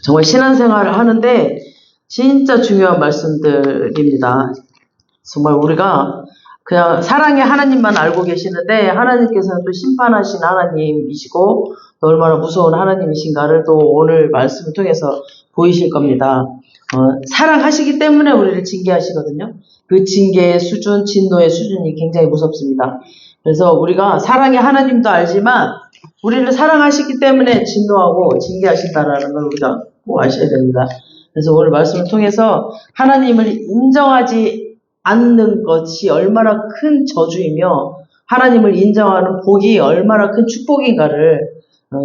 정말 신앙생활을 하는데 진짜 중요한 말씀들입니다. 정말 우리가 그냥 사랑의 하나님만 알고 계시는데 하나님께서는 또 심판하신 하나님이시고 또 얼마나 무서운 하나님이신가를 또 오늘 말씀을 통해서 보이실 겁니다. 사랑하시기 때문에 우리를 징계하시거든요. 그 징계의 수준, 진노의 수준이 굉장히 무섭습니다. 그래서 우리가 사랑의 하나님도 알지만 우리를 사랑하시기 때문에 진노하고 징계하신다라는 걸 우리가 꼭 아셔야 됩니다. 그래서 오늘 말씀을 통해서 하나님을 인정하지 않는 것이 얼마나 큰 저주이며 하나님을 인정하는 복이 얼마나 큰 축복인가를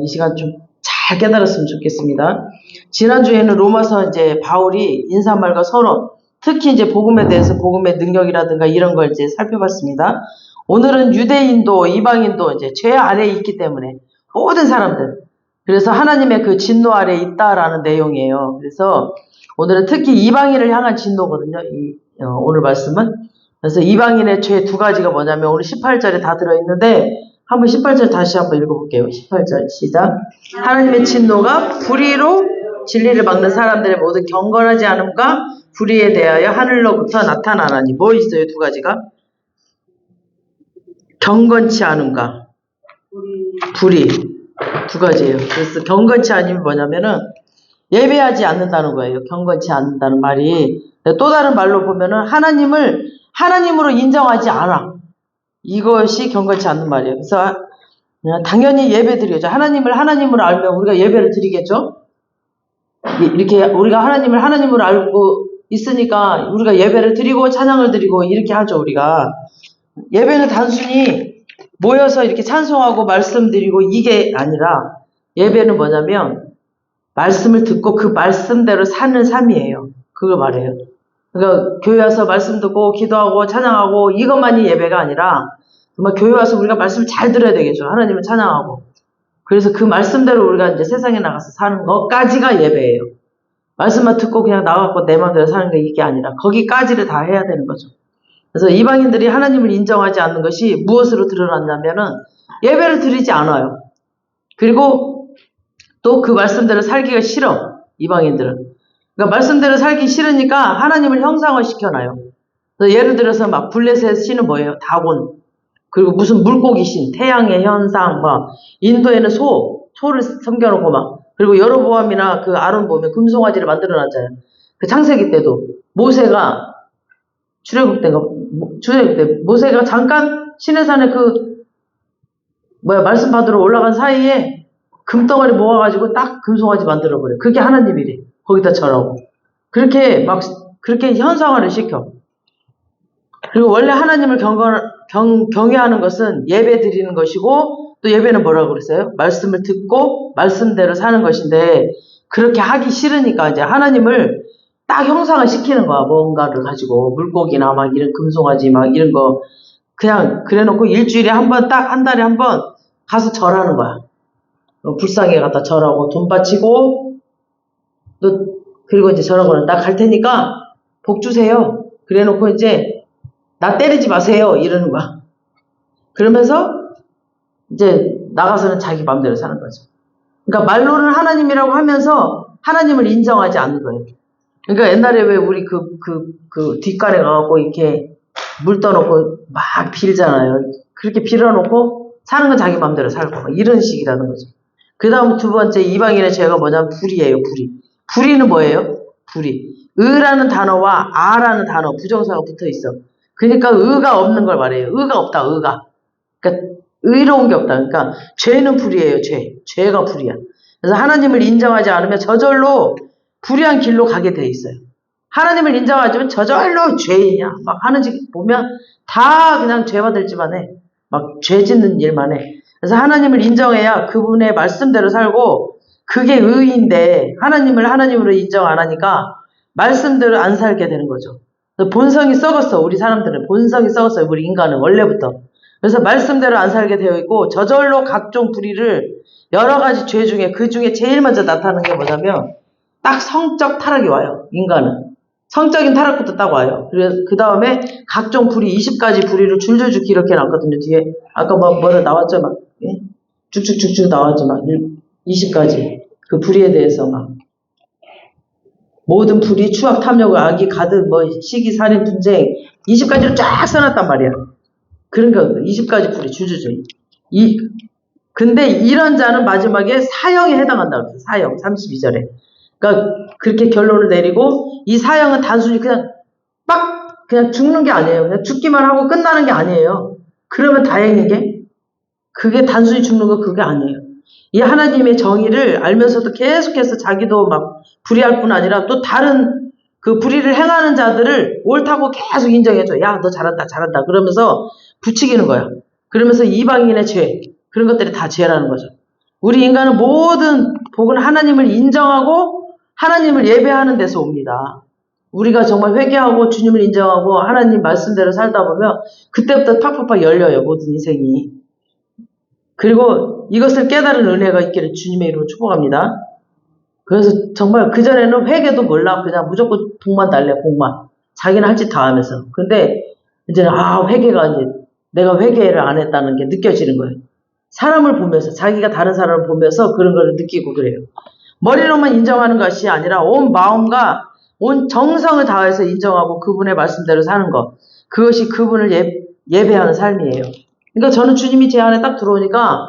이 시간 좀 잘 깨달았으면 좋겠습니다. 지난주에는 로마서 이제 바울이 인사말과 서론, 특히 이제 복음에 대해서 복음의 능력이라든가 이런 걸 이제 살펴봤습니다. 오늘은 유대인도 이방인도 이제 죄 아래에 있기 때문에 모든 사람들, 그래서 하나님의 그 진노 아래에 있다라는 내용이에요. 그래서 오늘은 특히 이방인을 향한 진노거든요. 오늘 말씀은. 그래서 이방인의 죄 두 가지가 뭐냐면 오늘 18절에 다 들어있는데 한번 18절 다시 한번 읽어볼게요. 18절 시작. 하나님의 진노가 불의로 진리를 막는 사람들의 모든 경건하지 않음과 불의에 대하여 하늘로부터 나타나나니. 뭐 있어요? 두 가지가? 경건치 않음과 불의. 두 가지예요. 그래서 경건치 않음이 뭐냐면은 예배하지 않는다는 거예요. 경건치 않는다는 말이. 또 다른 말로 보면은 하나님을 하나님으로 인정하지 않아. 이것이 경건치 않는 말이에요. 그래서 당연히 예배 드리죠. 하나님을 하나님으로 알면 우리가 예배를 드리겠죠. 이렇게 우리가 하나님을 하나님으로 알고 있으니까 우리가 예배를 드리고 찬양을 드리고 이렇게 하죠. 우리가 예배는 단순히 모여서 이렇게 찬송하고 말씀드리고 이게 아니라 예배는 뭐냐면 말씀을 듣고 그 말씀대로 사는 삶이에요. 그걸 말해요. 그러니까 교회 와서 말씀 듣고 기도하고 찬양하고 이것만이 예배가 아니라 정말 교회 와서 우리가 말씀을 잘 들어야 되겠죠. 하나님을 찬양하고. 그래서 그 말씀대로 우리가 이제 세상에 나가서 사는 것까지가 예배예요. 말씀만 듣고 그냥 나가고 내 마음대로 사는 게 이게 아니라 거기까지를 다 해야 되는 거죠. 그래서 이방인들이 하나님을 인정하지 않는 것이 무엇으로 드러났냐면은 예배를 드리지 않아요. 그리고 또 그 말씀대로 살기가 싫어. 이방인들은. 그러니까 말씀대로 살기 싫으니까 하나님을 형상화 시켜놔요. 예를 들어서 막 블레셋 신은 뭐예요? 다곤. 그리고 무슨 물고기 신, 태양의 현상, 막 인도에는 소를 섬겨놓고 막 그리고 여로보암이나 그 아론 보면 금송아지를 만들어놨잖아요. 그 창세기 때도 모세가 출애굽 때 모세가 잠깐 시내산에 말씀 받으러 올라간 사이에 금덩어리 모아가지고 딱 금송아지 만들어버려. 그게 하나님이래. 거기다 절하고. 그렇게 현상화를 시켜. 그리고 원래 하나님을 경외하는 것은 예배 드리는 것이고, 또 예배는 뭐라고 그랬어요? 말씀을 듣고, 말씀대로 사는 것인데, 그렇게 하기 싫으니까 이제 하나님을 딱 형상을 시키는 거야. 뭔가를 가지고. 물고기나 막 이런 금송아지 막 이런 거. 그냥 그래 놓고 일주일에 한 번, 딱 한 달에 한 번 가서 절하는 거야. 불상에 갖다 절하고 돈 바치고 또 그리고 이제 절하고는 나 갈 테니까 복 주세요. 그래 놓고 이제 나 때리지 마세요. 이러는 거야. 그러면서 이제 나가서는 자기 마음대로 사는 거죠. 그러니까 말로는 하나님이라고 하면서 하나님을 인정하지 않는 거예요. 그러니까 옛날에 왜 우리 그 뒷간에 가갖고 이렇게 물 떠놓고 막 빌잖아요. 그렇게 빌어놓고 사는 건 자기 마음대로 살고 이런 식이라는 거죠. 그 다음 두 번째 이방인의 죄가 뭐냐면 불의예요. 불의는 뭐예요? 불의. 의라는 단어와 아라는 단어 부정사가 붙어 있어. 그러니까 의가 없는 걸 말해요. 의가 없다. 의가. 그러니까 의로운 게 없다. 그러니까 죄는 불의예요. 죄가 불의야. 그래서 하나님을 인정하지 않으면 저절로 불의한 길로 가게 돼 있어요. 하나님을 인정하지만 저절로 죄인이야. 막 하는 짓 보면 다 그냥 죄 받을 짓만 해. 막 죄 짓는 일만 해. 그래서 하나님을 인정해야 그분의 말씀대로 살고 그게 의인데 하나님을 하나님으로 인정 안 하니까 말씀대로 안 살게 되는 거죠. 본성이 썩었어. 우리 사람들은 본성이 썩었어요. 우리 인간은 원래부터. 그래서 말씀대로 안 살게 되어 있고 저절로 각종 불의를 여러 가지 죄 중에 그 중에 제일 먼저 나타나는 게 뭐냐면 딱 성적 타락이 와요. 인간은. 성적인 타락부터 딱 와요. 그래서 그 다음에 각종 불의 20가지 불의를 줄줄줄 기록해 놨거든요. 뒤에 아까 뭐라 나왔죠? 막 예? 쭉쭉쭉쭉 나왔죠. 막 20가지 그 불의에 대해서 막 모든 불의, 추악, 탐욕, 악이 가득, 뭐, 시기, 살인, 분쟁, 20가지로 쫙 써놨단 말이야. 그러니까 20가지 불이 주주죠. 근데 이런 자는 마지막에 사형에 해당한다고 그랬어요. 사형, 32절에. 그러니까 그렇게 결론을 내리고, 이 사형은 단순히 그냥 죽는 게 아니에요. 그냥 죽기만 하고 끝나는 게 아니에요. 그러면 다행인 게, 그게 단순히 죽는 거 그게 아니에요. 이 하나님의 정의를 알면서도 계속해서 자기도 막 불의할 뿐 아니라 또 다른 그 불의를 행하는 자들을 옳다고 계속 인정해줘. 야, 너 잘한다, 잘한다. 그러면서 부추기는 거야. 그러면서 이방인의 죄, 그런 것들이 다 죄라는 거죠. 우리 인간은 모든 복은 하나님을 인정하고 하나님을 예배하는 데서 옵니다. 우리가 정말 회개하고 주님을 인정하고 하나님 말씀대로 살다 보면 그때부터 팍팍팍 열려요. 모든 인생이. 그리고 이것을 깨달은 은혜가 있기를 주님의 이름으로 축복합니다. 그래서 정말 그전에는 회개도 몰라. 그냥 무조건 복만 달래, 복만. 자기는 할 짓 다 하면서. 근데 이제는 회개가 이제 내가 회개를 안 했다는 게 느껴지는 거예요. 사람을 보면서, 자기가 다른 사람을 보면서 그런 걸 느끼고 그래요. 머리로만 인정하는 것이 아니라 온 마음과 온 정성을 다해서 인정하고 그분의 말씀대로 사는 것. 그것이 그분을 예배하는 삶이에요. 그러니까 저는 주님이 제 안에 딱 들어오니까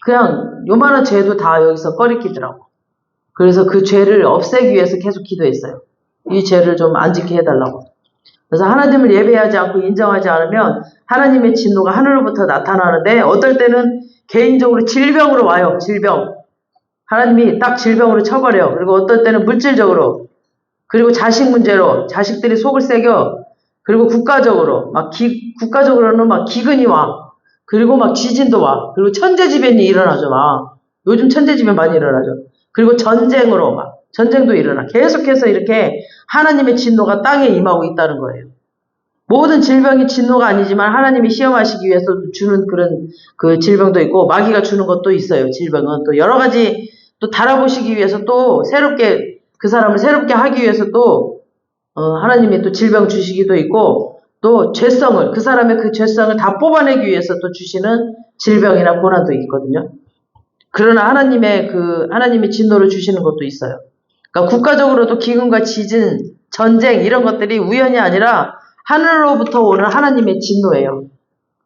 그냥 요만한 죄도 다 여기서 꺼리끼더라고. 그래서 그 죄를 없애기 위해서 계속 기도했어요. 이 죄를 좀 안 짓게 해달라고. 그래서 하나님을 예배하지 않고 인정하지 않으면 하나님의 진노가 하늘로부터 나타나는데 어떨 때는 개인적으로 질병으로 와요. 질병. 하나님이 딱 질병으로 쳐버려. 그리고 어떨 때는 물질적으로. 그리고 자식 문제로 자식들이 속을 새겨. 그리고 국가적으로 국가적으로는 막 기근이 와. 그리고 막 지진도 와. 그리고 천재지변이 일어나죠. 막 요즘 천재지변 많이 일어나죠. 그리고 전쟁으로 전쟁도 일어나. 계속해서 이렇게 하나님의 진노가 땅에 임하고 있다는 거예요. 모든 질병이 진노가 아니지만 하나님이 시험하시기 위해서 주는 그런 그 질병도 있고 마귀가 주는 것도 있어요. 질병은 또 여러 가지 또 달아보시기 위해서 또 새롭게 그 사람을 새롭게 하기 위해서 또 하나님이 또 질병 주시기도 있고 또 죄성을 그 사람의 그 죄성을 다 뽑아내기 위해서 또 주시는 질병이나 고난도 있거든요. 그러나 하나님의 진노를 주시는 것도 있어요. 그러니까 국가적으로도 기근과 지진, 전쟁 이런 것들이 우연이 아니라 하늘로부터 오는 하나님의 진노예요.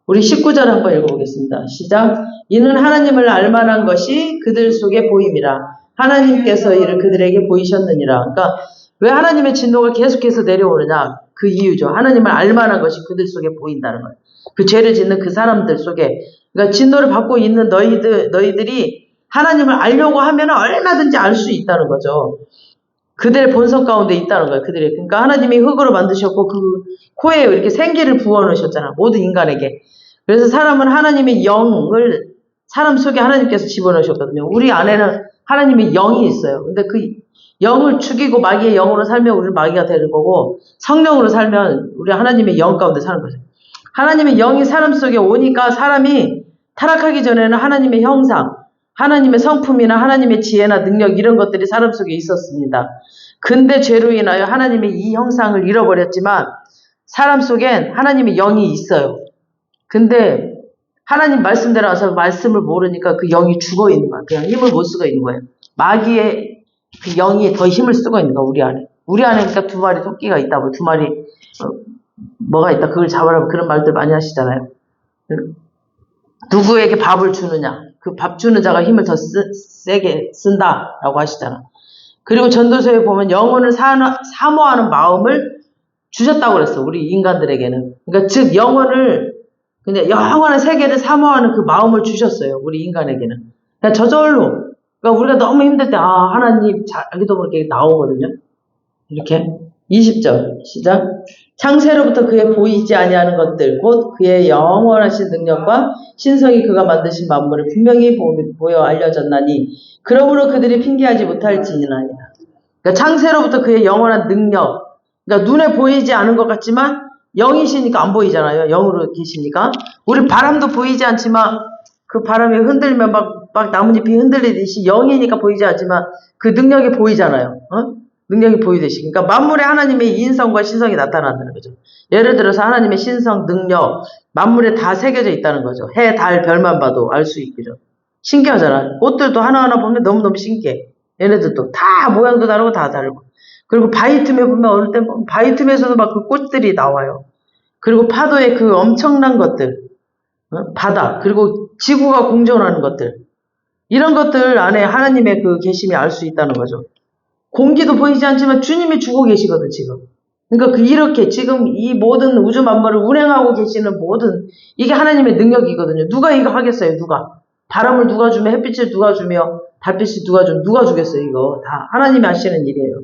우리 19절 한번 읽어보겠습니다. 시작. 이는 하나님을 알만한 것이 그들 속에 보임이라. 하나님께서 이를 그들에게 보이셨느니라. 그러니까 왜 하나님의 진노가 계속해서 내려오느냐? 그 이유죠. 하나님을 알만한 것이 그들 속에 보인다는 거예요. 그 죄를 짓는 그 사람들 속에. 그러니까 진노를 받고 있는 너희들이 하나님을 알려고 하면 얼마든지 알 수 있다는 거죠. 그들의 본성 가운데 있다는 거예요. 그러니까 하나님이 흙으로 만드셨고 그 코에 이렇게 생기를 부어넣으셨잖아. 모든 인간에게. 그래서 사람은 하나님의 영을 사람 속에 하나님께서 집어넣으셨거든요. 우리 안에는 하나님의 영이 있어요. 근데 그 영을 죽이고 마귀의 영으로 살면 우리는 마귀가 되는 거고 성령으로 살면 우리 하나님의 영 가운데 사는 거죠. 하나님의 영이 사람 속에 오니까 사람이 타락하기 전에는 하나님의 형상, 하나님의 성품이나 하나님의 지혜나 능력 이런 것들이 사람 속에 있었습니다. 근데 죄로 인하여 하나님의 이 형상을 잃어버렸지만 사람 속엔 하나님의 영이 있어요. 근데 하나님 말씀대로 와서 말씀을 모르니까 그 영이 죽어 있는 거야. 그냥 힘을 못 쓰고 있는 거예요. 마귀의 그 영이 더 힘을 쓰고 있는 거야. 우리 안에. 우리 안에 그러니까 두 마리 토끼가 있다고 두 마리 뭐가 있다. 그걸 잡아라. 그런 말들 많이 하시잖아요. 누구에게 밥을 주느냐. 그 밥 주는 자가 힘을 더 세게 쓴다라고 하시잖아. 그리고 전도서에 보면 영혼을 사모하는 마음을 주셨다고 그랬어. 우리 인간들에게는. 그러니까 즉 영혼을 그냥 영원한 세계를 사모하는 그 마음을 주셨어요. 우리 인간에게는. 그냥 저절로. 그러니까 우리가 너무 힘들 때 하나님 자기도 모르게 나오거든요. 이렇게 20절 시작. 창세로부터 그의 보이지 아니하는 것들 곧 그의 영원하신 능력과 신성이 그가 만드신 만물을 분명히 보여 알려졌나니 그러므로 그들이 핑계하지 못할지니라. 그러니까 창세로부터 그의 영원한 능력. 그러니까 눈에 보이지 않은 것 같지만 영이시니까 안 보이잖아요. 영으로 계시니까. 우리 바람도 보이지 않지만 그 바람이 흔들면 막 나뭇잎이 흔들리듯이 영이니까 보이지 않지만 그 능력이 보이잖아요. 능력이 보이듯이. 그러니까 만물에 하나님의 인성과 신성이 나타난다는 거죠. 예를 들어서 하나님의 신성, 능력, 만물에 다 새겨져 있다는 거죠. 해, 달, 별만 봐도 알 수 있죠. 신기하잖아. 꽃들도 하나하나 보면 너무너무 신기해. 얘네들도 다 모양도 다르고 다 다르고. 그리고 바위 틈에 보면 어느 때 바위 틈에서도 막 그 꽃들이 나와요. 그리고 파도의 그 엄청난 것들, 바다, 그리고 지구가 공존하는 것들, 이런 것들 안에 하나님의 그 계심이 알 수 있다는 거죠. 공기도 보이지 않지만 주님이 주고 계시거든, 지금. 그러니까 이렇게 지금 이 모든 우주 만물을 운행하고 계시는 모든, 이게 하나님의 능력이거든요. 누가 이거 하겠어요, 누가? 바람을 누가 주며, 햇빛을 누가 주며, 달빛을 누가 주겠어요, 이거. 다 하나님이 하시는 일이에요.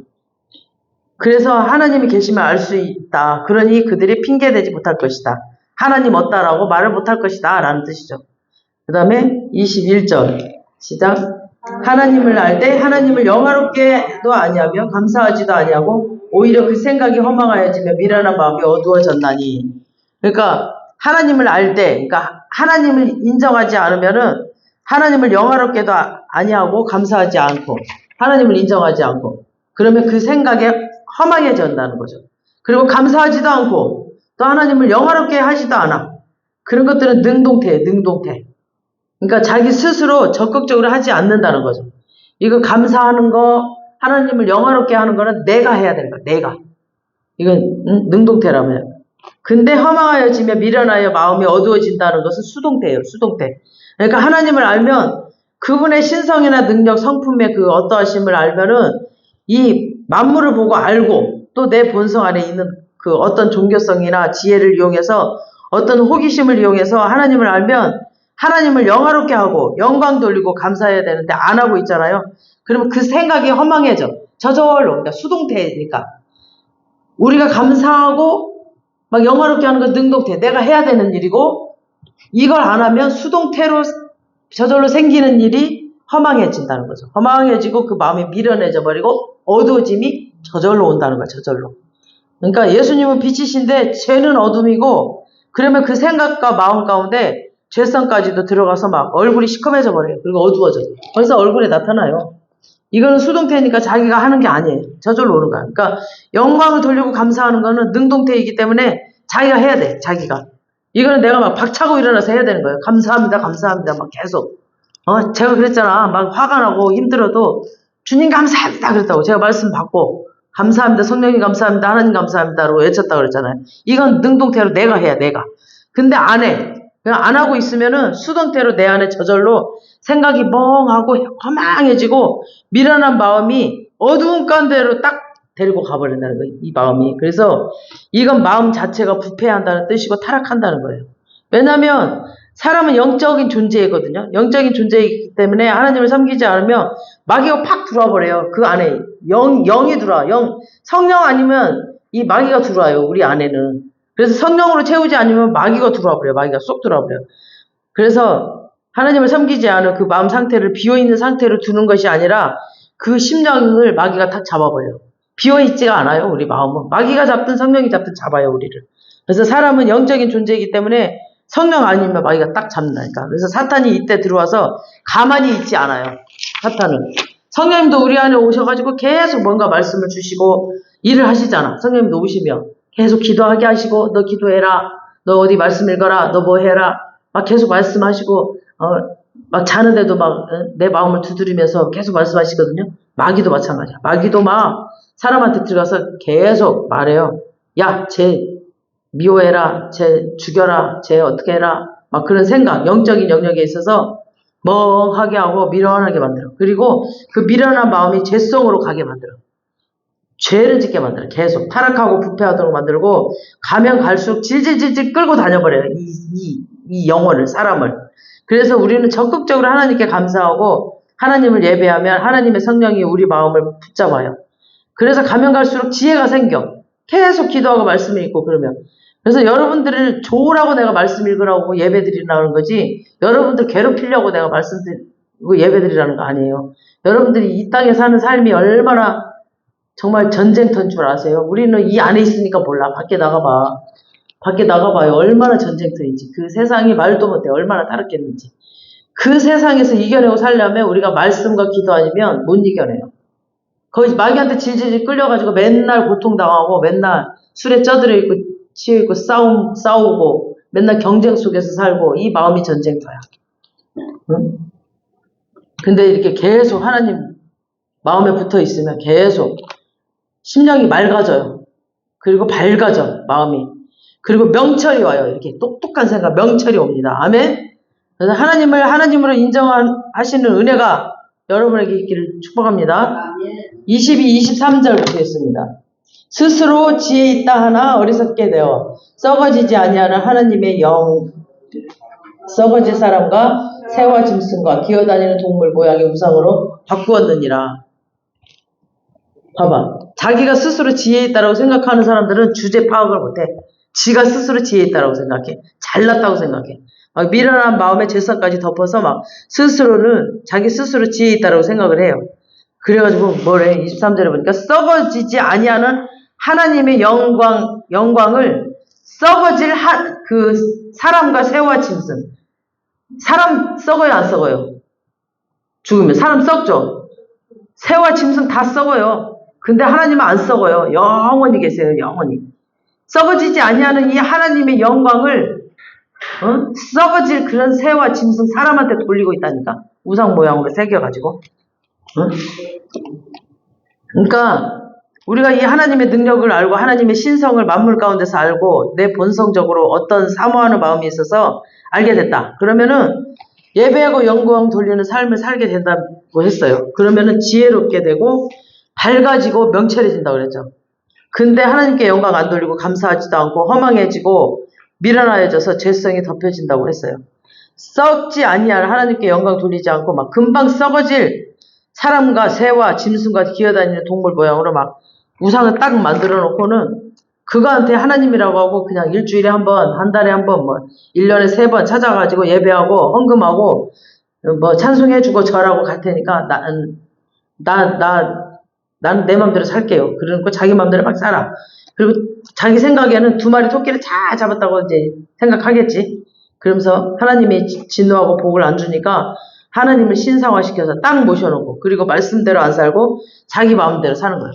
그래서 하나님이 계시면 알 수 있다. 그러니 그들이 핑계대지 못할 것이다. 하나님 없다라고 말을 못할 것이다. 라는 뜻이죠. 그 다음에 21절. 시작. 하나님을 알 때 하나님을 영화롭게도 아니하며 감사하지도 아니하고 오히려 그 생각이 허망하여지며 미련한 마음이 어두워졌나니. 그러니까 하나님을 알 때, 그러니까 하나님을 인정하지 않으면은 하나님을 영화롭게도 아니하고 감사하지 않고 하나님을 인정하지 않고 그러면 그 생각에 허망해진다는 거죠. 그리고 감사하지도 않고 또 하나님을 영화롭게 하지도 않아. 그런 것들은 능동태예요. 능동태. 그러니까 자기 스스로 적극적으로 하지 않는다는 거죠. 이거 감사하는 거, 하나님을 영화롭게 하는 거는 내가 해야 되는 거야. 내가. 이건 능동태라면. 근데 허망하여지며 미련하여 마음이 어두워진다는 것은 수동태예요. 수동태. 그러니까 하나님을 알면 그분의 신성이나 능력, 성품의 그 어떠하심을 알면은 이 만물을 보고 알고 또 내 본성 안에 있는 그 어떤 종교성이나 지혜를 이용해서 어떤 호기심을 이용해서 하나님을 알면 하나님을 영화롭게 하고 영광 돌리고 감사해야 되는데 안 하고 있잖아요. 그러면 그 생각이 허망해져. 저절로. 그러니까 수동태니까. 우리가 감사하고 막 영화롭게 하는 건 능동태. 내가 해야 되는 일이고 이걸 안 하면 수동태로 저절로 생기는 일이 허망해진다는 거죠. 허망해지고 그 마음이 미련해져 버리고 어두워짐이 저절로 온다는 거야. 저절로. 그러니까 예수님은 빛이신데 죄는 어둠이고 그러면 그 생각과 마음 가운데 죄성까지도 들어가서 막 얼굴이 시커매져 버려요. 그리고 어두워져. 벌써 얼굴에 나타나요. 이거는 수동태니까 자기가 하는 게 아니에요. 저절로 오는 거야. 그러니까 영광을 돌리고 감사하는 거는 능동태이기 때문에 자기가 해야 돼. 자기가. 이거는 내가 막 박차고 일어나서 해야 되는 거예요. 감사합니다. 감사합니다. 막 계속. 제가 그랬잖아. 막 화가 나고 힘들어도 주님 감사합니다. 그랬다고. 제가 말씀 받고 감사합니다. 성령님 감사합니다. 하나님 감사합니다라고 외쳤다고 그랬잖아요. 이건 능동태로 내가 해야 내가. 근데 안 해. 그냥 안 하고 있으면은 수동태로 내 안에 저절로 생각이 멍하고 허망해지고 미련한 마음이 어두운 가운데로 딱 데리고 가버린다는 거예요. 이 마음이. 그래서 이건 마음 자체가 부패한다는 뜻이고 타락한다는 거예요. 왜냐하면 사람은 영적인 존재이거든요. 영적인 존재이기 때문에 하나님을 섬기지 않으면 마귀가 팍 들어와 버려요. 그 안에 영이 들어와. 성령 아니면 이 마귀가 들어와요. 우리 안에는. 그래서 성령으로 채우지 않으면 마귀가 들어와 버려요. 마귀가 쏙 들어와 버려요. 그래서 하나님을 섬기지 않은 그 마음 상태를 비어있는 상태로 두는 것이 아니라 그 심령을 마귀가 탁 잡아버려요. 비어있지가 않아요. 우리 마음은. 마귀가 잡든 성령이 잡든 잡아요. 우리를. 그래서 사람은 영적인 존재이기 때문에 성령 아니면 마귀가 딱 잡는다니까. 그래서 사탄이 이때 들어와서 가만히 있지 않아요. 사탄은. 성령님도 우리 안에 오셔가지고 계속 뭔가 말씀을 주시고 일을 하시잖아. 성령님도 오시면. 계속 기도하게 하시고 너 기도해라. 너 어디 말씀 읽어라. 너 뭐 해라. 막 계속 말씀하시고 막 자는데도 막 내 마음을 두드리면서 계속 말씀하시거든요. 마귀도 마찬가지야. 마귀도 막 사람한테 들어가서 계속 말해요. 야, 쟤 미워해라. 쟤 죽여라. 쟤 어떻게 해라. 막 그런 생각, 영적인 영역에 있어서 멍하게 하고 미련하게 만들어. 그리고 그 미련한 마음이 죄성으로 가게 만들어. 죄를 짓게 만들어. 계속 타락하고 부패하도록 만들고 가면 갈수록 질질질질 끌고 다녀버려요. 이 영혼을, 사람을. 그래서 우리는 적극적으로 하나님께 감사하고 하나님을 예배하면 하나님의 성령이 우리 마음을 붙잡아요. 그래서 가면 갈수록 지혜가 생겨. 계속 기도하고 말씀을 읽고 그러면. 그래서 여러분들을 좋으라고 내가 말씀 읽으라고 예배 드리라는 거지 여러분들 괴롭히려고 내가 말씀 드리고 예배 드리라는 거 아니에요. 여러분들이 이 땅에 사는 삶이 얼마나 정말 전쟁터인 줄 아세요? 우리는 이 안에 있으니까 몰라. 밖에 나가봐. 밖에 나가봐요. 얼마나 전쟁터인지. 그 세상이 말도 못해. 얼마나 타락했는지. 그 세상에서 이겨내고 살려면 우리가 말씀과 기도 아니면 못 이겨내요. 거기 마귀한테 질질질 끌려가지고 맨날 고통당하고 맨날 술에 쪄들어 있고 치여 있고 싸우고 맨날 경쟁 속에서 살고 이 마음이 전쟁터야. 응? 근데 이렇게 계속 하나님 마음에 붙어 있으면 계속 심령이 맑아져요. 그리고 밝아져, 마음이. 그리고 명철이 와요. 이렇게 똑똑한 생각, 명철이 옵니다. 아멘? 그래서 하나님을 하나님으로 인정하시는 은혜가 여러분에게 있기를 축복합니다. 22, 23절 보겠습니다. 스스로 지혜 있다 하나 어리석게 되어 썩어지지 아니하는 하나님의 영, 썩어질 사람과 새와 짐승과 기어다니는 동물 모양의 우상으로 바꾸었느니라. 봐봐. 자기가 스스로 지혜 있다라고 생각하는 사람들은 주제 파악을 못해. 지가 스스로 지혜 있다라고 생각해. 잘났다고 생각해. 막 미련한 마음에 죄성까지 덮어서 막 스스로는 자기 스스로 지혜 있다라고 생각을 해요. 그래가지고 뭐래? 23절에 보니까 썩어지지 아니하는 하나님의 영광을 썩어질 그 사람과 새와 짐승. 사람 썩어요, 안 썩어요? 죽으면 사람 썩죠. 새와 짐승 다 썩어요. 근데 하나님은 안 썩어요. 영원히 계세요. 영원히. 썩어지지 아니하는 이 하나님의 영광을 썩어질 그런 새와 짐승 사람한테 돌리고 있다니까. 우상 모양으로 새겨가지고. 그러니까 우리가 이 하나님의 능력을 알고 하나님의 신성을 만물 가운데서 알고 내 본성적으로 어떤 사모하는 마음이 있어서 알게 됐다. 그러면은 예배하고 영광 돌리는 삶을 살게 된다고 했어요. 그러면은 지혜롭게 되고 밝아지고 명철해진다고 그랬죠. 근데 하나님께 영광 안 돌리고 감사하지도 않고 허망해지고 미련하여져서 죄성이 덮여진다고 했어요. 썩지 아니할 하나님께 영광 돌리지 않고 막 금방 썩어질 사람과 새와 짐승과 기어다니는 동물 모양으로 막 우상을 딱 만들어 놓고는 그거한테 하나님이라고 하고 그냥 일주일에 한 번, 한 달에 한 번, 뭐 1년에 3번 찾아가지고 예배하고 헌금하고 뭐 찬송해주고 절하고 갈 테니까 나는 내 맘대로 살게요. 그러니까 자기 맘대로 막 살아. 그리고 자기 생각에는 2마리 토끼를 잘 잡았다고 이제 생각하겠지. 그러면서 하나님이 진노하고 복을 안 주니까 하나님을 신상화시켜서 딱 모셔놓고 그리고 말씀대로 안 살고 자기 마음대로 사는 거야.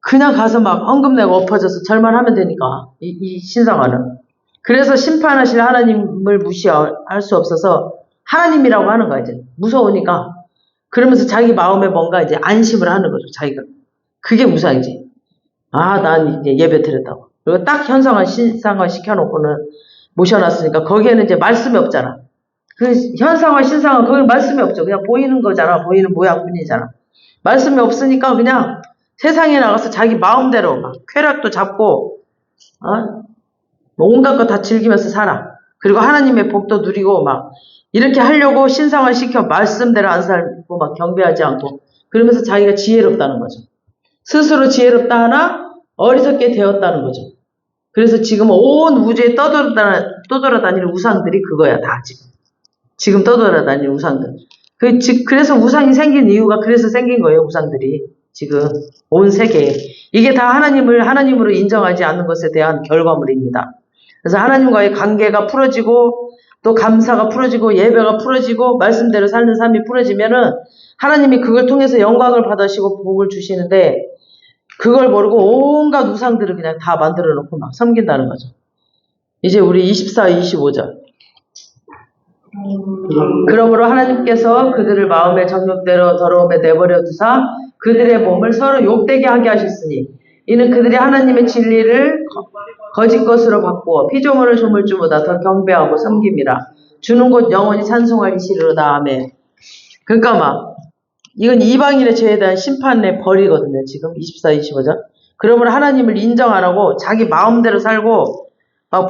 그냥 가서 막 헌금 내고 엎어져서 절만 하면 되니까 이 신상화는. 그래서 심판하실 하나님을 무시할 수 없어서 하나님이라고 하는 거야. 이제 무서우니까. 그러면서 자기 마음에 뭔가 이제 안심을 하는 거죠. 자기가. 그게 무상이지. 아, 난 이제 예배 드렸다고. 그리고 딱 현상화 신상화 시켜놓고는 모셔놨으니까 거기에는 이제 말씀이 없잖아. 그 현상화 신상화 거기 말씀이 없죠. 그냥 보이는 거잖아. 보이는 모양뿐이잖아. 말씀이 없으니까 그냥 세상에 나가서 자기 마음대로 막 쾌락도 잡고 뭐 온갖 거 다 즐기면서 살아. 그리고 하나님의 복도 누리고 막 이렇게 하려고 신상화 시켜 말씀대로 안 살고 막 경배하지 않고 그러면서 자기가 지혜롭다는 거죠. 스스로 지혜롭다 하나 어리석게 되었다는 거죠. 그래서 지금 온 우주에 떠돌아다니는 우상들이 그거야 다 지금 떠돌아다니는 우상들. 그래서 우상이 생긴 이유가 그래서 생긴 거예요. 우상들이 지금 온 세계에 이게 다 하나님을 하나님으로 인정하지 않는 것에 대한 결과물입니다. 그래서 하나님과의 관계가 풀어지고 또 감사가 풀어지고 예배가 풀어지고 말씀대로 사는 삶이 풀어지면은 하나님이 그걸 통해서 영광을 받으시고 복을 주시는데 그걸 모르고 온갖 우상들을 그냥 다 만들어 놓고 막 섬긴다는 거죠. 이제 우리 24, 25절. 그러므로 하나님께서 그들을 마음의 정욕대로 더러움에 내버려 두사 그들의 몸을 서로 욕되게 하게 하셨으니 이는 그들이 하나님의 진리를 거짓 것으로 바꾸어 피조물을 조물주보다 더 경배하고 섬김이라. 주는 곳 영원히 찬송하기 싫으로다. 아멘. 그러니까 막 이건 이방인의 죄에 대한 심판의 벌이거든요. 지금 24, 25절. 그러므로 하나님을 인정 안 하고 자기 마음대로 살고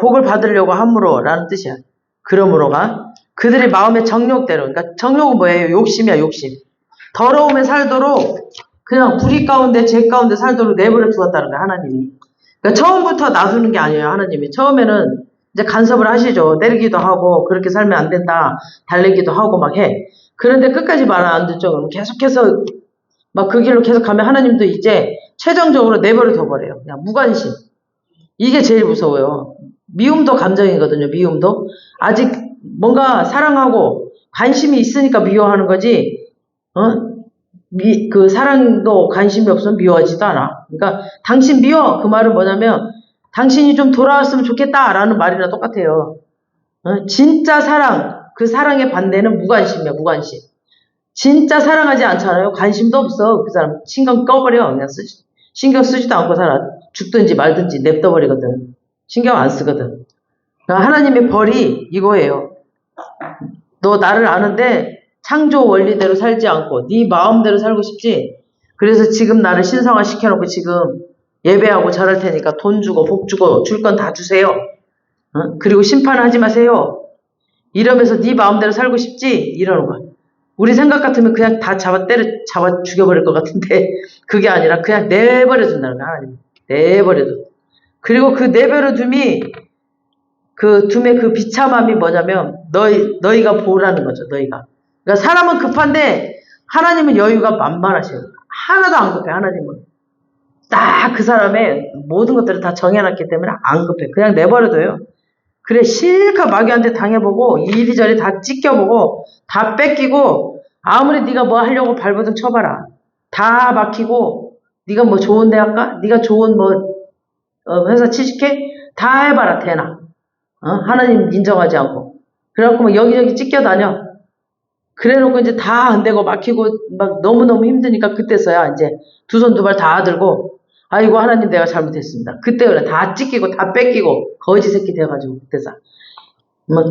복을 받으려고 함으로 라는 뜻이야. 그러므로가 그들의 마음의 정욕대로. 그러니까 정욕은 뭐예요? 욕심이야. 욕심. 더러움에 살도록 그냥 불의 가운데 죄 가운데 살도록 내버려 두었다는 거야. 하나님이. 그러니까 처음부터 놔두는 게 아니에요. 하나님이. 처음에는 이제 간섭을 하시죠. 때리기도 하고 그렇게 살면 안 된다. 달래기도 하고 막 해. 그런데 끝까지 말 안 듣죠. 그럼 계속해서 막 그 길로 계속 가면 하나님도 이제 최종적으로 내버려 둬버려요. 그냥 무관심. 이게 제일 무서워요. 미움도 감정이거든요. 미움도. 아직 뭔가 사랑하고 관심이 있으니까 미워하는 거지. 그 사랑도 관심이 없으면 미워하지도 않아. 그러니까 당신 미워. 그 말은 뭐냐면 당신이 좀 돌아왔으면 좋겠다라는 말이랑 똑같아요. 진짜 사랑. 그 사랑의 반대는 무관심이야. 무관심. 진짜 사랑하지 않잖아요. 관심도 없어. 그 사람 신경 꺼버려. 그냥 신경 쓰지도 않고 살아. 죽든지 말든지 냅둬버리거든. 신경 안 쓰거든. 그러니까 하나님의 벌이 이거예요. 너 나를 아는데 창조 원리대로 살지 않고 네 마음대로 살고 싶지? 그래서 지금 나를 신성화 시켜놓고 지금 예배하고 절할 테니까 돈 주고 복 주고 줄 건 다 주세요. 그리고 심판하지 마세요. 이러면서 네 마음대로 살고 싶지? 이러는 거야. 우리 생각 같으면 그냥 다 잡아 죽여버릴 것 같은데 그게 아니라 그냥 내버려 둔다는 거야. 하나님. 내버려둬. 그리고 그 내버려둠이 그 둠의 그 비참함이 뭐냐면 너희가 보라는 거죠. 너희가. 그러니까 사람은 급한데 하나님은 여유가 만만하셔요. 하나도 안 급해. 하나님은. 딱 그 사람의 모든 것들을 다 정해놨기 때문에 안 급해. 그냥 내버려둬요. 그래 실컷 마귀한테 당해보고 이리저리 다 찢겨보고 다 뺏기고 아무리 네가 뭐 하려고 발버둥 쳐봐라. 다 막히고 네가 뭐 좋은 대 할까? 네가 좋은 회사 취직해? 다 해봐라 되나. 하나님 인정하지 않고. 그래갖고 막 여기저기 찢겨다녀. 그래놓고 이제 다 안 되고 막히고 막 너무너무 힘드니까 그때서야 이제 두 손 두 발 다 들고 아이고 하나님 내가 잘못했습니다. 그때 그래 다 찢기고 다 뺏기고 거지 새끼 돼가지고 그때서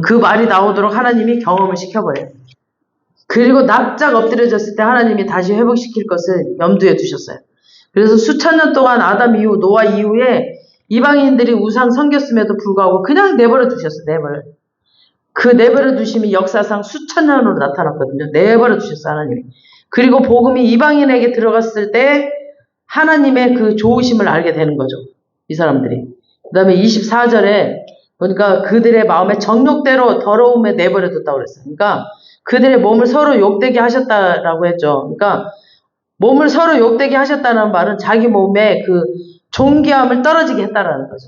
그 말이 나오도록 하나님이 경험을 시켜버려요. 그리고 납작 엎드려졌을 때 하나님이 다시 회복시킬 것을 염두에 두셨어요. 그래서 수천 년 동안 아담 이후 노아 이후에 이방인들이 우상 섬겼음에도 불구하고 그냥 내버려 두셨어요. 그 내버려 두심이 역사상 수천 년으로 나타났거든요. 내버려 두셨어요. 하나님이. 그리고 복음이 이방인에게 들어갔을 때 하나님의 그 좋으심을 알게 되는 거죠. 이 사람들이. 그 다음에 24절에 보니까 그들의 마음의 정욕대로 더러움에 내버려 뒀다고 그랬어요. 그러니까 그들의 몸을 서로 욕되게 하셨다라고 했죠. 그러니까 몸을 서로 욕되게 하셨다는 말은 자기 몸의 그 존귀함을 떨어지게 했다라는 거죠.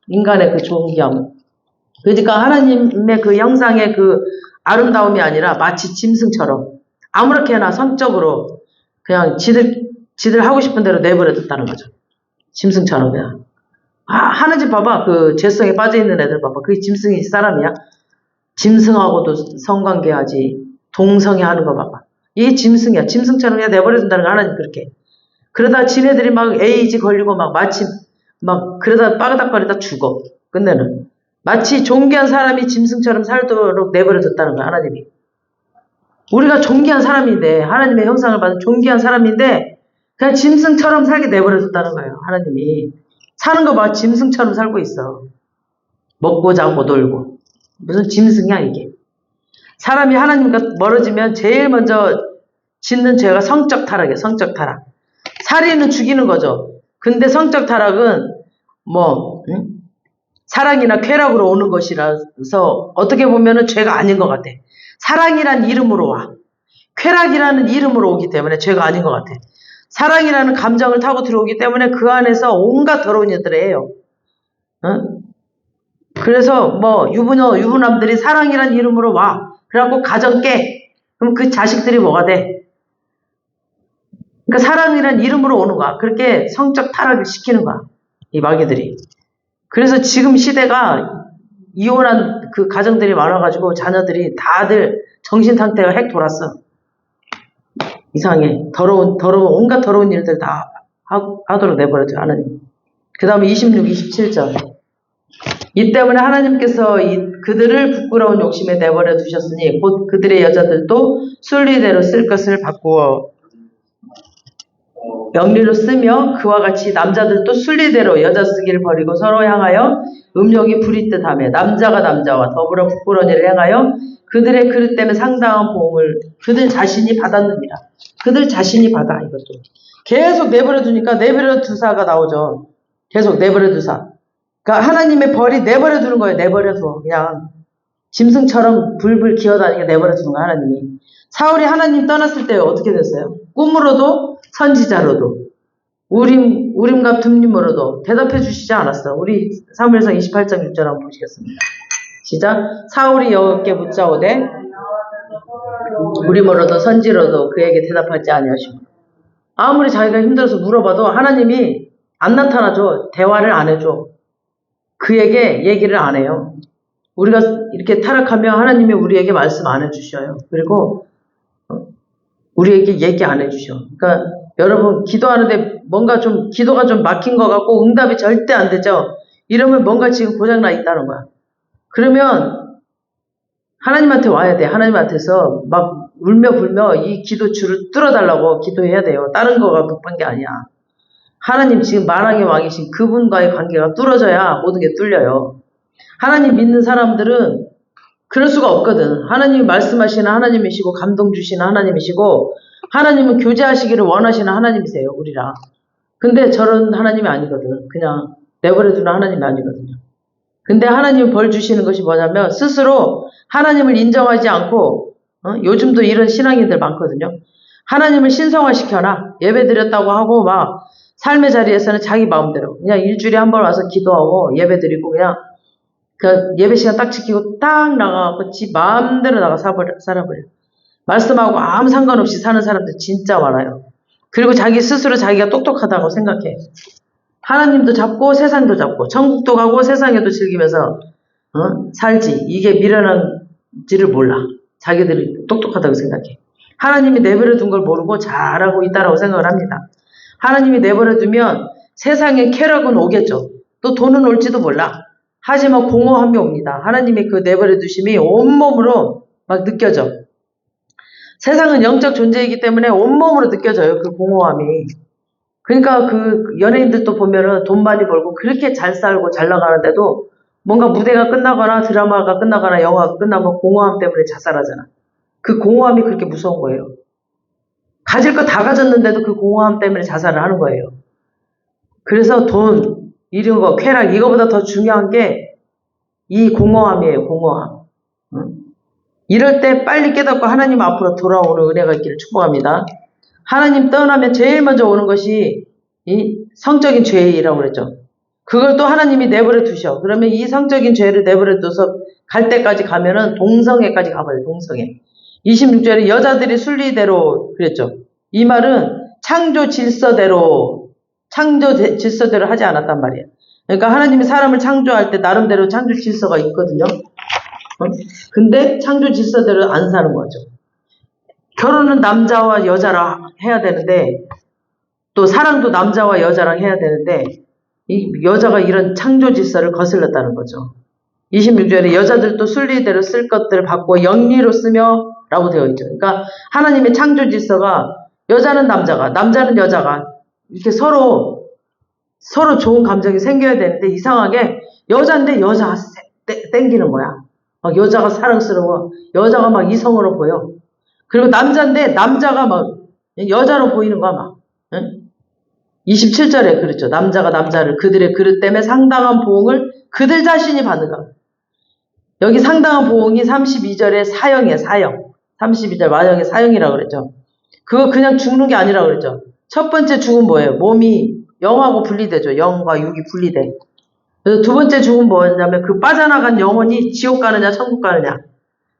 인간의 그 존귀함을. 그러니까 하나님의 그 형상의 그 아름다움이 아니라 마치 짐승처럼 아무렇게나 성적으로 그냥 지들 하고 싶은 대로 내버려뒀다는 거죠. 짐승처럼 그냥. 하는 짓 봐봐. 그 죄성에 빠져있는 애들 봐봐. 그게 짐승이 사람이야? 짐승하고도 성관계하지. 동성애 하는 거 봐봐. 이게 짐승이야. 짐승처럼 그냥 내버려둔다는 거 하나님 그렇게. 그러다 지네들이 막 에이즈 걸리고 막 마침 막 그러다 빠그닥거리다 죽어. 끝내는. 마치 존귀한 사람이 짐승처럼 살도록 내버려뒀다는 거야. 하나님이. 우리가 존귀한 사람인데 하나님의 형상을 받은 존귀한 사람인데 그냥 짐승처럼 살게 내버려뒀다는 거예요. 하나님이. 사는 거 봐. 짐승처럼 살고 있어. 먹고 자고 놀고. 무슨 짐승이야 이게. 사람이 하나님과 멀어지면 제일 먼저 짓는 죄가 성적 타락이에요. 성적 타락. 살인은 죽이는 거죠. 근데 성적 타락은 사랑이나 쾌락으로 오는 것이라서 어떻게 보면은 죄가 아닌 것 같아. 사랑이란 이름으로 와. 쾌락이라는 이름으로 오기 때문에 죄가 아닌 것 같아. 사랑이라는 감정을 타고 들어오기 때문에 그 안에서 온갖 더러운 일들을 해요. 그래서 유부남들이 사랑이라는 이름으로 와. 그래갖고 가정 깨. 그럼 그 자식들이 뭐가 돼? 그러니까 사랑이라는 이름으로 오는 거야. 그렇게 성적 타락을 시키는 거야. 이 마귀들이. 그래서 지금 시대가 이혼한 그 가정들이 많아가지고 자녀들이 다들 정신 상태가 핵 돌았어. 이상해. 더러운 온갖 더러운 일들 다 하도록 내버려둬요. 하나님. 그 다음에 26, 27절. 이 때문에 하나님께서 그들을 부끄러운 욕심에 내버려 두셨으니 곧 그들의 여자들도 순리대로 쓸 것을 바꾸어 명리로 쓰며 그와 같이 남자들도 순리대로 여자 쓰기를 버리고 서로 향하여 음욕이 부리듯하며 남자가 남자와 더불어 부끄러운 일을 행하여 그들의 그릇 때문에 상당한 보응을 그들 자신이 받았느니라. 그들 자신이 받아. 이것도 계속 내버려 두니까 내버려 두사가 나오죠. 계속 내버려 두사. 그러니까 하나님의 벌이 내버려 두는 거예요. 내버려 둬. 그냥 짐승처럼 불불 기어다니게 내버려 두는 거야. 하나님이. 사울이 하나님 떠났을 때 어떻게 됐어요? 꿈으로도 선지자로도 우림과 둠림으로도 대답해 주시지 않았어. 우리 사무엘상 28장 6절 한번 보시겠습니다. 시작. 사울이 여호와께 묻자오되 우림으로도 선지로도 그에게 대답하지 아니하시고. 아무리 자기가 힘들어서 물어봐도 하나님이 안 나타나줘. 대화를 안 해줘. 그에게 얘기를 안 해요. 우리가 이렇게 타락하면 하나님이 우리에게 말씀 안 해주셔요. 그리고 우리에게 얘기 안 해주셔. 그러니까 여러분 기도하는데 뭔가 좀 기도가 좀 막힌 것 같고 응답이 절대 안 되죠. 이러면 뭔가 지금 고장나 있다는 거야. 그러면 하나님한테 와야 돼. 하나님한테서 막 울며 불며 이 기도 줄을 뚫어달라고 기도해야 돼요. 다른 거가 급한 게 아니야. 하나님 지금 만왕의 왕이신 그분과의 관계가 뚫어져야 모든 게 뚫려요. 하나님 믿는 사람들은 그럴 수가 없거든. 하나님이 말씀하시는 하나님이시고 감동 주시는 하나님이시고 하나님은 교제하시기를 원하시는 하나님이세요. 우리랑. 근데 저런 하나님이 아니거든. 그냥 내버려두는 하나님이 아니거든요. 근데 하나님이 벌 주시는 것이 뭐냐면 스스로 하나님을 인정하지 않고 요즘도 이런 신앙인들 많거든요. 하나님을 신성화시켜놔. 예배드렸다고 하고 막 삶의 자리에서는 자기 마음대로 그냥 일주일에 한 번 와서 기도하고 예배드리고 그냥 그 예배 시간 딱 지키고 딱 나가고 지 마음대로 나가 살아버려. 말씀하고 아무 상관없이 사는 사람들 진짜 많아요. 그리고 자기 스스로 자기가 똑똑하다고 생각해. 하나님도 잡고 세상도 잡고 천국도 가고 세상에도 즐기면서 살지. 이게 미련한지를 몰라. 자기들이 똑똑하다고 생각해. 하나님이 내버려 둔 걸 모르고 잘하고 있다라고 생각을 합니다. 하나님이 내버려 두면 세상에 쾌락은 오겠죠. 또 돈은 올지도 몰라. 하지만 공허함이 옵니다. 하나님의 그 내버려 두심이 온몸으로 막 느껴져. 세상은 영적 존재이기 때문에 온몸으로 느껴져요. 그 공허함이. 그러니까 그 연예인들도 보면은 돈 많이 벌고 그렇게 잘 살고 잘 나가는데도 뭔가 무대가 끝나거나 드라마가 끝나거나 영화가 끝나면 공허함 때문에 자살하잖아. 그 공허함이 그렇게 무서운 거예요. 가질 거 다 가졌는데도 그 공허함 때문에 자살을 하는 거예요. 그래서 돈, 이런 거, 쾌락, 이거보다 더 중요한 게 이 공허함이에요, 공허함. 이럴 때 빨리 깨닫고 하나님 앞으로 돌아오는 은혜가 있기를 축복합니다. 하나님 떠나면 제일 먼저 오는 것이 이 성적인 죄이라고 그랬죠. 그걸 또 하나님이 내버려 두셔. 그러면 이 성적인 죄를 내버려 둬서 갈 때까지 가면은 동성애까지 가버려요, 동성애. 26절에 여자들이 순리대로 그랬죠. 이 말은 창조 질서대로 하지 않았단 말이에요. 그러니까 하나님이 사람을 창조할 때 나름대로 창조 질서가 있거든요. 근데 창조 질서대로 안 사는 거죠. 결혼은 남자와 여자랑 해야 되는데 또 사랑도 남자와 여자랑 해야 되는데 이 여자가 이런 창조 질서를 거슬렀다는 거죠. 26절에 여자들도 순리대로 쓸 것들을 받고 영리로 쓰며 라고 되어 있죠. 그러니까 하나님의 창조 질서가 여자는 남자가 남자는 여자가 이렇게 서로 좋은 감정이 생겨야 되는데 이상하게 여자인데 여자가 땡기는 거야. 막 여자가 사랑스러워. 여자가 막 이성으로 보여. 그리고 남자인데 남자가 막 여자로 보이는 거야 막. 응? 27절에 그렇죠. 남자가 남자를 그들의 그릇 때문에 상당한 보응을 그들 자신이 받는가. 여기 상당한 보응이 32절에 사형이에요. 사형. 32절 마형의 사형이라고 그랬죠. 그거 그냥 죽는 게 아니라고 그랬죠. 첫 번째 죽은 뭐예요? 몸이 영하고 분리되죠. 영과 육이 분리돼. 그래서 두 번째 죽은 뭐냐면 그 빠져나간 영혼이 지옥 가느냐 천국 가느냐.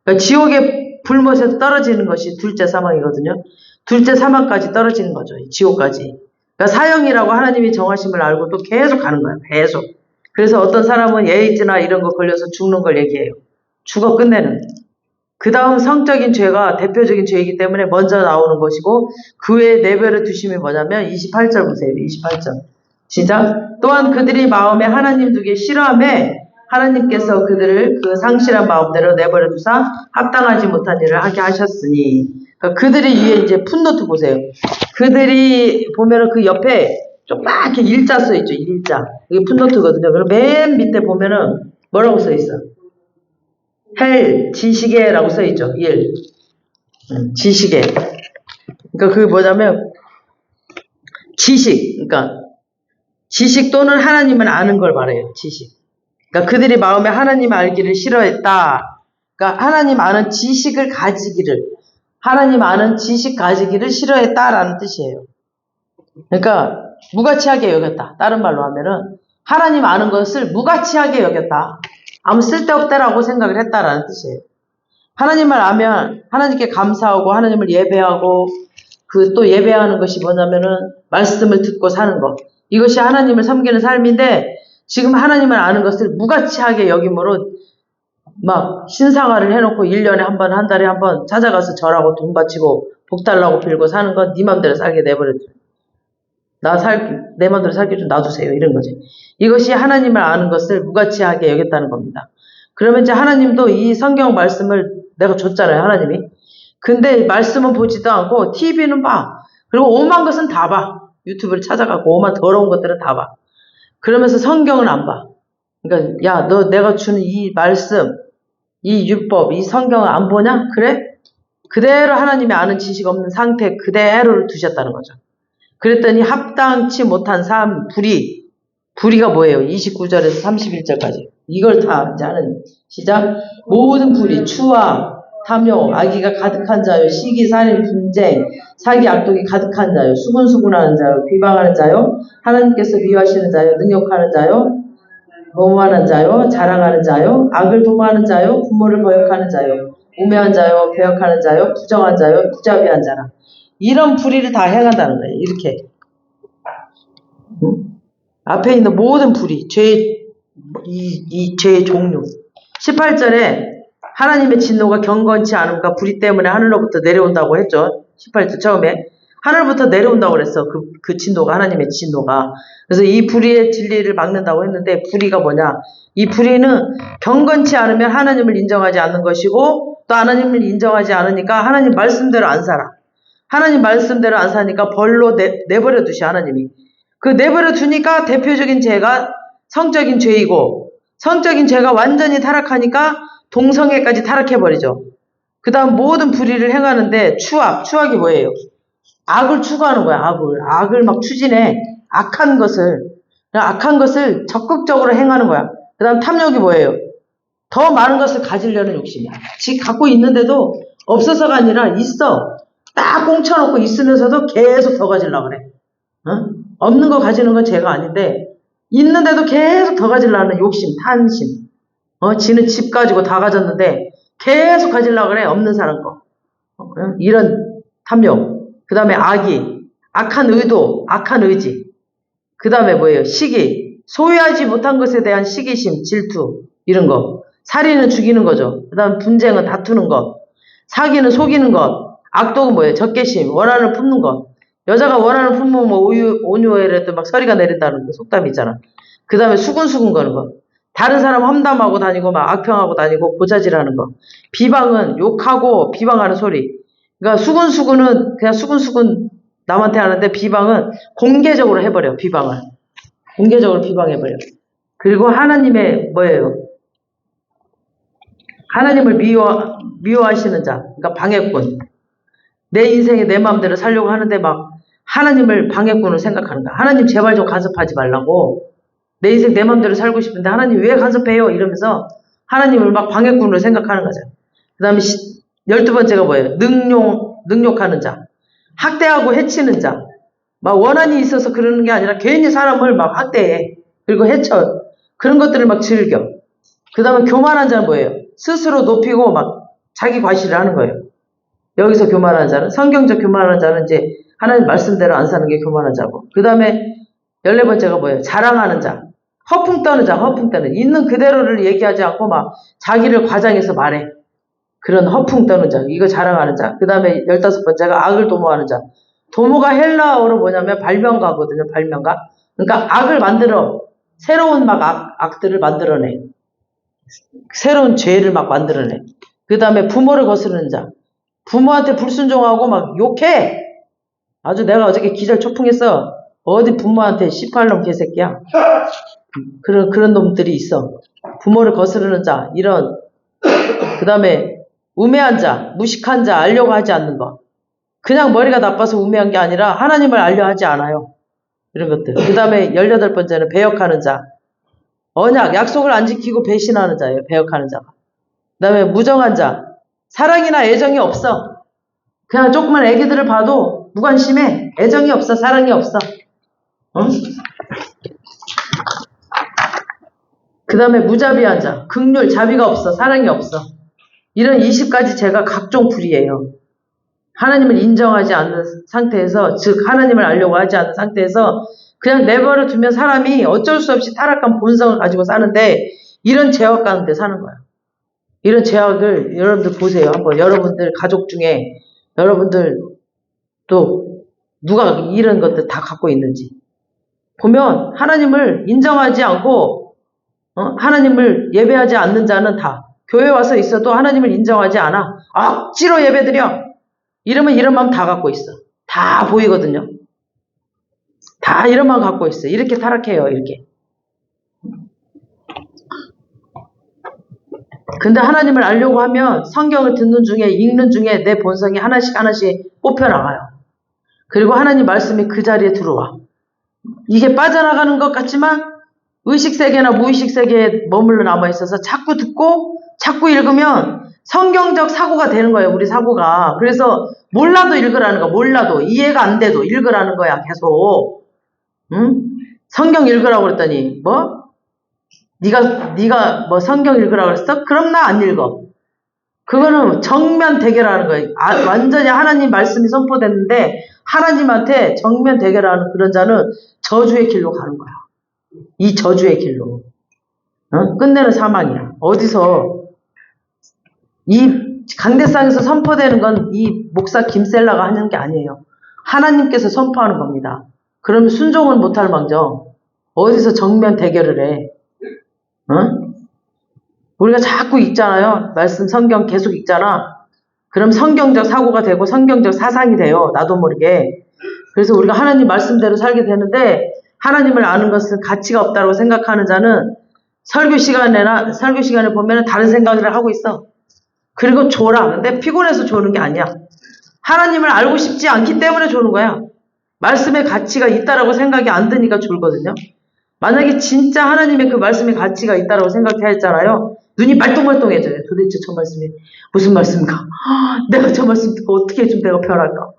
그러니까 지옥의 불못에서 떨어지는 것이 둘째 사망이거든요. 둘째 사망까지 떨어지는 거죠. 지옥까지. 그러니까 사형이라고 하나님이 정하심을 알고 또 계속 가는 거예요. 계속. 그래서 어떤 사람은 에이즈나 이런 거 걸려서 죽는 걸 얘기해요. 죽어 끝내는. 그 다음 성적인 죄가 대표적인 죄이기 때문에 먼저 나오는 것이고 그 외에 내버려 두심이 뭐냐면 28절 보세요. 28절. 시작. 또한 그들이 마음에 하나님 두기 싫어함에 하나님께서 그들을 그 상실한 마음대로 내버려 두사 합당하지 못한 일을 하게 하셨으니 그러니까 그들이 위에 이제 풋노트 보세요. 그들이 보면은 그 옆에 조그맣게 일자 써 있죠. 일자. 이게 풋노트거든요. 그리고 맨 밑에 보면은 뭐라고 써 있어? 헬, 지식에라고 써 있죠. 일. 지식에. 그러니까 그게 뭐냐면 지식. 그러니까 지식 또는 하나님을 아는 걸 말해요. 지식. 그러니까 그들이 마음에 하나님을 알기를 싫어했다. 그러니까 하나님 아는 지식을 가지기를 하나님 아는 지식 가지기를 싫어했다라는 뜻이에요. 그러니까 무가치하게 여겼다. 다른 말로 하면은 하나님 아는 것을 무가치하게 여겼다. 아무 쓸데없다라고 생각을 했다라는 뜻이에요. 하나님을 알면 하나님께 감사하고 하나님을 예배하고 그 또 예배하는 것이 뭐냐면은 말씀을 듣고 사는 것. 이것이 하나님을 섬기는 삶인데 지금 하나님을 아는 것을 무가치하게 여김으로 막 신상화를 해놓고 1년에 한 번, 한 달에 한 번 찾아가서 절하고 돈 바치고 복 달라고 빌고 사는 건 네 맘대로 살게 내버려둬. 내 마음대로 살게 좀 놔두세요. 이런 거지. 이것이 하나님을 아는 것을 무가치하게 여겼다는 겁니다. 그러면 이제 하나님도 이 성경 말씀을 내가 줬잖아요. 하나님이. 근데 말씀은 보지도 않고 TV는 봐. 그리고 오만 것은 다 봐. 유튜브를 찾아가고 오만 더러운 것들은 다 봐. 그러면서 성경은 안 봐. 그러니까 야, 너 내가 주는 이 말씀, 이 율법, 이 성경을 안 보냐? 그래? 그대로 하나님이 아는 지식 없는 상태 그대로를 두셨다는 거죠. 그랬더니 합당치 못한 삶, 불의가 뭐예요? 29절에서 31절까지. 이걸 다 이제 하는 시작. 모든 불의, 추와 탐욕, 악의가 가득한 자요, 시기, 살인, 분쟁, 사기, 악독이 가득한 자요, 수군수군하는 자요, 비방하는 자요, 하나님께서 미워하시는 자요, 능욕하는 자요, 모모하는 자요, 자랑하는 자요, 악을 도모하는 자요, 부모를 거역하는 자요, 우매한 자요, 배역하는 자요, 부정한 자요, 부자비한 자라. 이런 불의를 다 행한다는 거예요. 이렇게. 앞에 있는 모든 불의, 이 죄의 종류. 18절에 하나님의 진노가 경건치 않음과 불의 때문에 하늘로부터 내려온다고 했죠. 18절 처음에. 하늘부터 내려온다고 그랬어. 그 진노가, 하나님의 진노가. 그래서 이 불의의 진리를 막는다고 했는데, 불의가 뭐냐? 이 불의는 경건치 않으면 하나님을 인정하지 않는 것이고, 또 하나님을 인정하지 않으니까 하나님 말씀대로 안 살아. 하나님 말씀대로 안 사니까 벌로 내버려 두시, 하나님이. 그 내버려 두니까 대표적인 죄가 성적인 죄이고, 성적인 죄가 완전히 타락하니까 동성애까지 타락해버리죠. 그 다음 모든 불의를 행하는데, 추악이 뭐예요? 악을 추구하는 거야, 악을 막 추진해. 악한 것을 적극적으로 행하는 거야. 그 다음 탐욕이 뭐예요? 더 많은 것을 가지려는 욕심이야. 지 갖고 있는데도 없어서가 아니라 있어. 딱 꽁쳐놓고 있으면서도 계속 더 가지려고 그래. 없는 거 가지는 건 죄가 아닌데, 있는데도 계속 더 가지려는 욕심, 탐심. 지는 집 가지고 다 가졌는데, 계속 가지려고 그래, 없는 사람 거. 이런 탐욕. 그 다음에 악한 의도, 악한 의지. 그 다음에 뭐예요? 시기. 소유하지 못한 것에 대한 시기심, 질투. 이런 거. 살인은 죽이는 거죠. 그 다음 분쟁은 다투는 것. 사기는 속이는 것. 악독은 뭐예요? 적개심. 원한을 품는 것. 여자가 원한을 품으면 뭐 온유해라도 막 서리가 내린다는 거, 속담이 있잖아. 그 다음에 수근수근 거는 거. 다른 사람 험담하고 다니고 막 악평하고 다니고 고자질하는 거. 비방은 욕하고 비방하는 소리. 그러니까 수근수근은 그냥 수근수근 남한테 하는데, 비방은 공개적으로 해버려. 비방을 공개적으로 비방해버려. 그리고 하나님의 뭐예요? 하나님을 미워하시는 자, 그러니까 방해꾼. 내 인생에 내 마음대로 살려고 하는데 막 하나님을 방해꾼으로 생각하는 거야. 하나님 제발 좀 간섭하지 말라고. 내 인생 내 마음대로 살고 싶은데 하나님 왜 간섭해요? 이러면서 하나님을 막 방해꾼으로 생각하는 거죠. 그 다음에 12번째가 뭐예요? 능욕하는 자. 학대하고 해치는 자. 막 원한이 있어서 그러는 게 아니라 괜히 사람을 막 학대해. 그리고 해쳐. 그런 것들을 막 즐겨. 그 다음에 교만한 자는 뭐예요? 스스로 높이고 막 자기 과시를 하는 거예요. 여기서 교만한 자는, 성경적 교만한 자는 이제 하나님 말씀대로 안 사는 게 교만한 자고. 그 다음에 14번째가 뭐예요? 자랑하는 자. 허풍 떠는 자, 허풍 떠는. 있는 그대로를 얘기하지 않고 막 자기를 과장해서 말해. 그런 허풍 떠는 자. 이거 자랑하는 자. 그 다음에 15번째가 악을 도모하는 자. 도모가 헬라어로 뭐냐면 발명가거든요. 발명가. 그러니까 악을 만들어. 새로운 막 악들을 만들어내. 새로운 죄를 막 만들어내. 그 다음에 부모를 거스르는 자. 부모한테 불순종하고 막 욕해. 아주 내가 어저께 기절 초풍했어. 어디 부모한테 18놈 개새끼야. 그런 놈들이 있어. 부모를 거스르는 자, 이런. 그 다음에 우매한 자, 무식한 자, 알려고 하지 않는 것. 그냥 머리가 나빠서 우매한 게 아니라 하나님을 알려 하지 않아요. 이런 것들. 그 다음에 18번째는 배역하는 자. 언약, 약속을 안 지키고 배신하는 자예요. 배역하는 자가. 그 다음에 무정한 자. 사랑이나 애정이 없어. 그냥 조그만 애기들을 봐도 무관심해. 애정이 없어. 사랑이 없어. 그 다음에 무자비한 자. 긍휼, 자비가 없어. 사랑이 없어. 이런 20가지 죄가 각종 불이에요. 하나님을 인정하지 않는 상태에서, 즉 하나님을 알려고 하지 않는 상태에서 그냥 내버려 두면 사람이 어쩔 수 없이 타락한 본성을 가지고 사는데, 이런 죄악 가운데 사는 거야. 이런 죄악을 여러분들 보세요. 한번 여러분들 가족 중에 여러분들 또 누가 이런 것들 다 갖고 있는지. 보면 하나님을 인정하지 않고 하나님을 예배하지 않는 자는 다 교회 와서 있어도 하나님을 인정하지 않아. 억지로 예배드려. 이러면 이런 마음 다 갖고 있어. 다 보이거든요. 다 이런 마음 갖고 있어. 이렇게 타락해요. 이렇게. 근데 하나님을 알려고 하면 성경을 듣는 중에 읽는 중에 내 본성이 하나씩 하나씩 뽑혀나가요. 그리고 하나님 말씀이 그 자리에 들어와. 이게 빠져나가는 것 같지만 의식세계나 무의식세계에 머물러 남아있어서 자꾸 듣고 자꾸 읽으면 성경적 사고가 되는 거예요. 우리 사고가. 그래서 몰라도 읽으라는 거야. 몰라도. 이해가 안 돼도 읽으라는 거야. 계속. 응? 성경 읽으라고 그랬더니 뭐? 네가 뭐 성경 읽으라고 그랬어? 그럼 나 안 읽어. 그거는 정면 대결하는 거예요. 완전히 하나님 말씀이 선포됐는데 하나님한테 정면 대결하는 그런 자는 저주의 길로 가는 거야. 이 저주의 길로. 끝내는 사망이야. 어디서 이 강대상에서 선포되는 건 이 목사 김셀라가 하는 게 아니에요. 하나님께서 선포하는 겁니다. 그러면 순종은 못할 망정 어디서 정면 대결을 해. 우리가 자꾸 읽잖아요. 말씀 성경 계속 읽잖아. 그럼 성경적 사고가 되고 성경적 사상이 돼요. 나도 모르게. 그래서 우리가 하나님 말씀대로 살게 되는데 하나님을 아는 것은 가치가 없다고 생각하는 자는 설교 시간에 보면 다른 생각을 하고 있어. 그리고 졸아. 근데 피곤해서 조는 게 아니야. 하나님을 알고 싶지 않기 때문에 조는 거야. 말씀의 가치가 있다라고 생각이 안 드니까 졸거든요. 만약에 진짜 하나님의 그 말씀의 가치가 있다라고 생각했잖아요. 눈이 말똥말똥해져요. 도대체 저 말씀이 무슨 말씀인가? 내가 저 말씀 듣고 어떻게 좀 내가 변할까?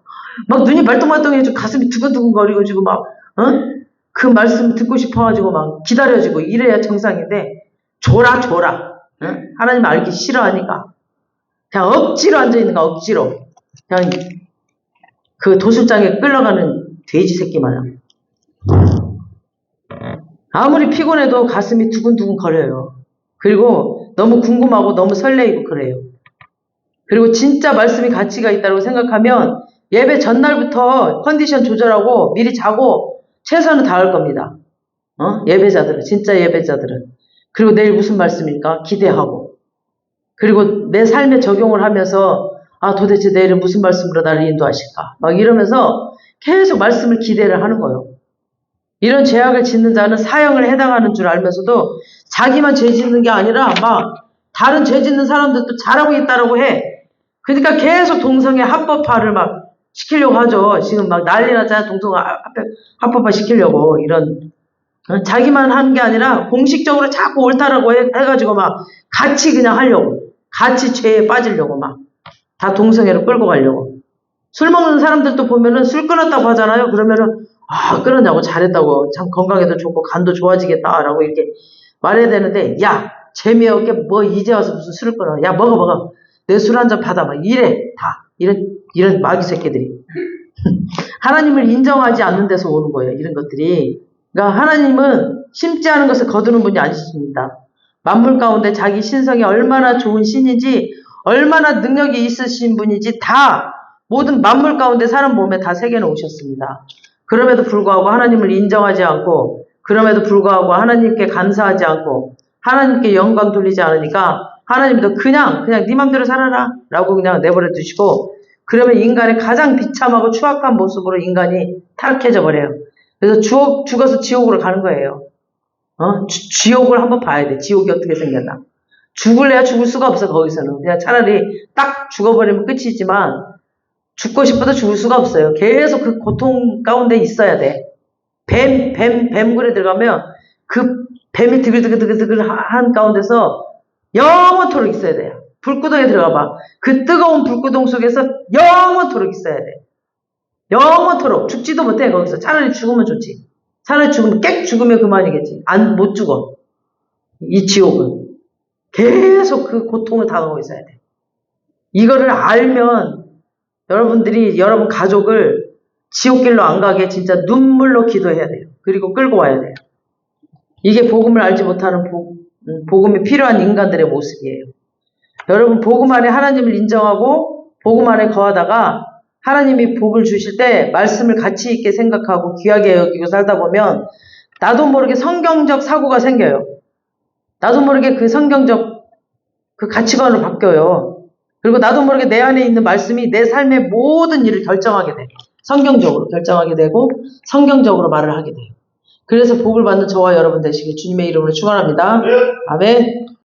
막 눈이 말똥말똥해지고 가슴이 두근두근거리고 지고 막 그 말씀 듣고 싶어가지고 막 기다려지고 이래야 정상인데 졸아. 하나님 알기 싫어하니까 그냥 억지로 앉아있는 거야. 억지로 그냥 그 도술장에 끌려가는 돼지 새끼 마냥. 아무리 피곤해도 가슴이 두근두근 거려요. 그리고 너무 궁금하고 너무 설레이고 그래요. 그리고 진짜 말씀이 가치가 있다고 생각하면 예배 전날부터 컨디션 조절하고 미리 자고 최선을 다할 겁니다. 예배자들은, 진짜 예배자들은. 그리고 내일 무슨 말씀일까? 기대하고. 그리고 내 삶에 적용을 하면서 도대체 내일은 무슨 말씀으로 나를 인도하실까? 막 이러면서 계속 말씀을 기대를 하는 거예요. 이런 죄악을 짓는 자는 사형을 해당하는 줄 알면서도 자기만 죄 짓는 게 아니라 막 다른 죄 짓는 사람들도 잘하고 있다라고 해. 그러니까 계속 동성애 합법화를 막 시키려고 하죠. 지금 막 난리 났잖아. 동성애 합법화 시키려고. 이런 자기만 하는 게 아니라 공식적으로 자꾸 옳다라고 해가지고 막 같이 그냥 하려고. 같이 죄에 빠지려고 막 다 동성애로 끌고 가려고. 술 먹는 사람들도 보면은 술 끊었다고 하잖아요. 그러면은 끊었냐고 잘했다고 참 건강에도 좋고 간도 좋아지겠다라고 이렇게 말해야 되는데 야 재미없게 뭐 이제 와서 무슨 술을 끊어. 야 먹어 내 술 한 잔 받아 막 이래 다 이런 마귀 새끼들이 하나님을 인정하지 않는 데서 오는 거예요. 이런 것들이. 그러니까 하나님은 심지 않은 것을 거두는 분이 아니십니다. 만물 가운데 자기 신성이 얼마나 좋은 신인지 얼마나 능력이 있으신 분인지 다 모든 만물 가운데 사람 몸에 다 새겨놓으셨습니다. 그럼에도 불구하고 하나님을 인정하지 않고 그럼에도 불구하고 하나님께 감사하지 않고 하나님께 영광 돌리지 않으니까 하나님도 그냥 네 맘대로 살아라 라고 그냥 내버려 두시고 그러면 인간의 가장 비참하고 추악한 모습으로 인간이 타락해져 버려요. 그래서 죽어서 지옥으로 가는 거예요. 지옥을 한번 봐야 돼. 지옥이 어떻게 생겼나. 죽을래야 죽을 수가 없어. 거기서는 그냥 차라리 딱 죽어버리면 끝이지만 죽고 싶어도 죽을 수가 없어요. 계속 그 고통 가운데 있어야 돼. 뱀굴에 들어가면 그 뱀이 드글드글 한 가운데서 영원토록 있어야 돼요. 불구덩이에 들어가봐. 그 뜨거운 불구덩 속에서 영원토록 있어야 돼. 영원토록. 죽지도 못해, 거기서. 차라리 죽으면 좋지. 차라리 죽으면, 깨 죽으면 그만이겠지. 못 죽어. 이 지옥은. 계속 그 고통을 당하고 있어야 돼. 이거를 알면, 여러분 가족을 지옥길로 안 가게 진짜 눈물로 기도해야 돼요. 그리고 끌고 와야 돼요. 이게 복음을 알지 못하는 복음이 필요한 인간들의 모습이에요. 여러분 복음 안에 하나님을 인정하고 복음 안에 거하다가 하나님이 복을 주실 때 말씀을 가치 있게 생각하고 귀하게 여기고 살다 보면 나도 모르게 성경적 사고가 생겨요. 나도 모르게 그 성경적 그 가치관으로 바뀌어요. 그리고 나도 모르게 내 안에 있는 말씀이 내 삶의 모든 일을 결정하게 돼. 성경적으로 결정하게 되고 성경적으로 말을 하게 돼요. 그래서 복을 받는 저와 여러분 되시길 주님의 이름으로 축원합니다. 아멘.